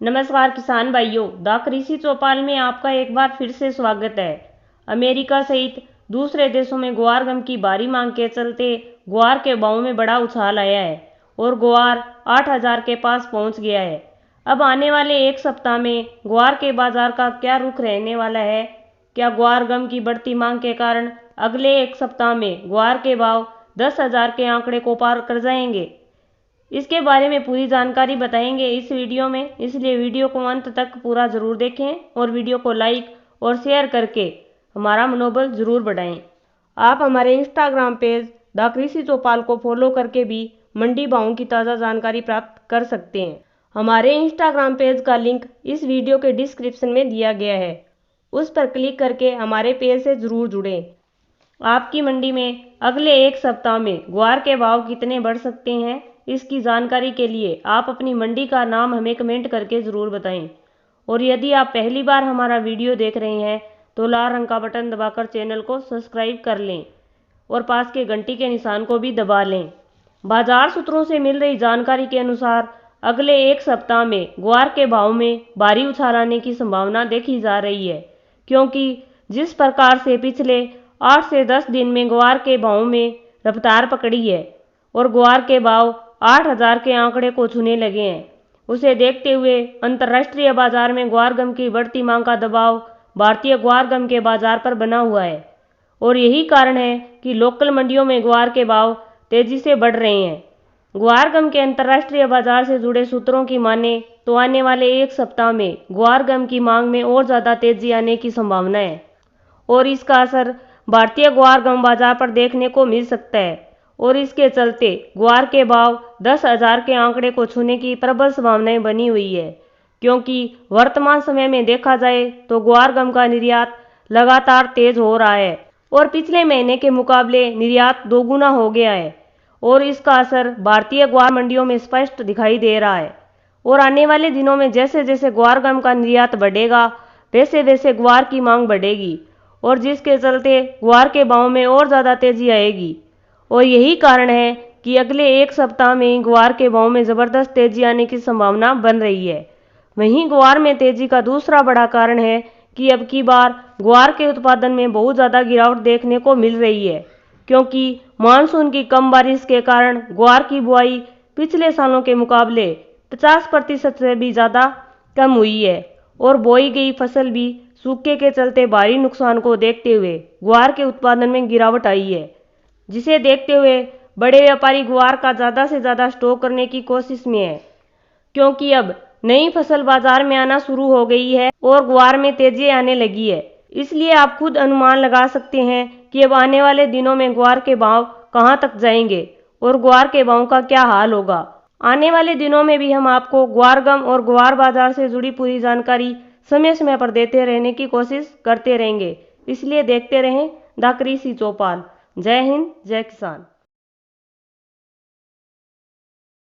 नमस्कार किसान भाइयों, द कृषि चौपाल में आपका एक बार फिर से स्वागत है। अमेरिका सहित दूसरे देशों में ग्वार की भारी मांग के चलते ग्वार के भाव में बड़ा उछाल आया है और ग्वार 8,000 के पास पहुंच गया है। अब आने वाले एक सप्ताह में ग्वार के बाजार का क्या रुख रहने वाला है? क्या ग्वार की बढ़ती मांग के कारण अगले एक सप्ताह में ग्वार के भाव 10,000 के आंकड़े को पार कर जाएंगे? इसके बारे में पूरी जानकारी बताएंगे इस वीडियो में, इसलिए वीडियो को अंत तक पूरा ज़रूर देखें और वीडियो को लाइक और शेयर करके हमारा मनोबल ज़रूर बढ़ाएं। आप हमारे इंस्टाग्राम पेज द कृषि चौपाल को फॉलो करके भी मंडी भावों की ताज़ा जानकारी प्राप्त कर सकते हैं। हमारे इंस्टाग्राम पेज का लिंक इस वीडियो के डिस्क्रिप्शन में दिया गया है, उस पर क्लिक करके हमारे पेज से ज़रूर जुड़ें। आपकी मंडी में अगले एक सप्ताह में ग्वार के भाव कितने बढ़ सकते हैं, इसकी जानकारी के लिए आप अपनी मंडी का नाम हमें कमेंट करके ज़रूर बताएं। और यदि आप पहली बार हमारा वीडियो देख रहे हैं तो लाल रंग का बटन दबाकर चैनल को सब्सक्राइब कर लें और पास के घंटी के निशान को भी दबा लें। बाजार सूत्रों से मिल रही जानकारी के अनुसार अगले एक सप्ताह में ग्वार के भाव में भारी उछाल आने की संभावना देखी जा रही है, क्योंकि जिस प्रकार से पिछले 8 से 10 दिन में ग्वार के भाव में रफ्तार पकड़ी है और ग्वार के भाव 8,000 के आंकड़े को छूने लगे हैं, उसे देखते हुए अंतर्राष्ट्रीय बाजार में ग्वार की बढ़ती मांग का दबाव भारतीय ग्वार के बाजार पर बना हुआ है। और यही कारण है कि लोकल मंडियों में ग्वार के भाव तेजी से बढ़ रहे हैं। ग्वार के अंतर्राष्ट्रीय बाजार से जुड़े सूत्रों की माने तो आने वाले एक सप्ताह में ग्वार की मांग में और ज़्यादा तेजी आने की संभावना है और इसका असर भारतीय ग्वार बाजार पर देखने को मिल सकता है। और इसके चलते ग्वार के भाव 10,000 के आंकड़े को छूने की प्रबल संभावनाएं बनी हुई है, क्योंकि वर्तमान समय में देखा जाए तो ग्वार का निर्यात लगातार तेज हो रहा है और पिछले महीने के मुकाबले निर्यात दोगुना हो गया है और इसका असर भारतीय ग्वार मंडियों में स्पष्ट दिखाई दे रहा है। और आने वाले दिनों में जैसे जैसे ग्वार का निर्यात बढ़ेगा वैसे वैसे ग्वार की मांग बढ़ेगी और जिसके चलते ग्वार के भाव में और ज़्यादा तेजी आएगी। और यही कारण है कि अगले एक सप्ताह में ग्वार के भाव में ज़बरदस्त तेजी आने की संभावना बन रही है। वहीं ग्वार में तेजी का दूसरा बड़ा कारण है कि अब की बार ग्वार के उत्पादन में बहुत ज़्यादा गिरावट देखने को मिल रही है, क्योंकि मानसून की कम बारिश के कारण ग्वार की बुआई पिछले सालों के मुकाबले 50% से भी ज़्यादा कम हुई है और बोई गई फसल भी सूखे के चलते भारी नुकसान को देखते हुए ग्वार के उत्पादन में गिरावट आई है, जिसे देखते हुए बड़े व्यापारी ग्वार का ज़्यादा से ज़्यादा स्टॉक करने की कोशिश में है, क्योंकि अब नई फसल बाजार में आना शुरू हो गई है और ग्वार में तेजी आने लगी है। इसलिए आप खुद अनुमान लगा सकते हैं कि अब आने वाले दिनों में ग्वार के भाव कहां तक जाएंगे और ग्वार के भाव का क्या हाल होगा। आने वाले दिनों में भी हम आपको ग्वार और ग्वार बाजार से जुड़ी पूरी जानकारी समय समय पर देते रहने की कोशिश करते रहेंगे, इसलिए देखते रहें द कृषि चौपाल। जय हिंद, जय किसान।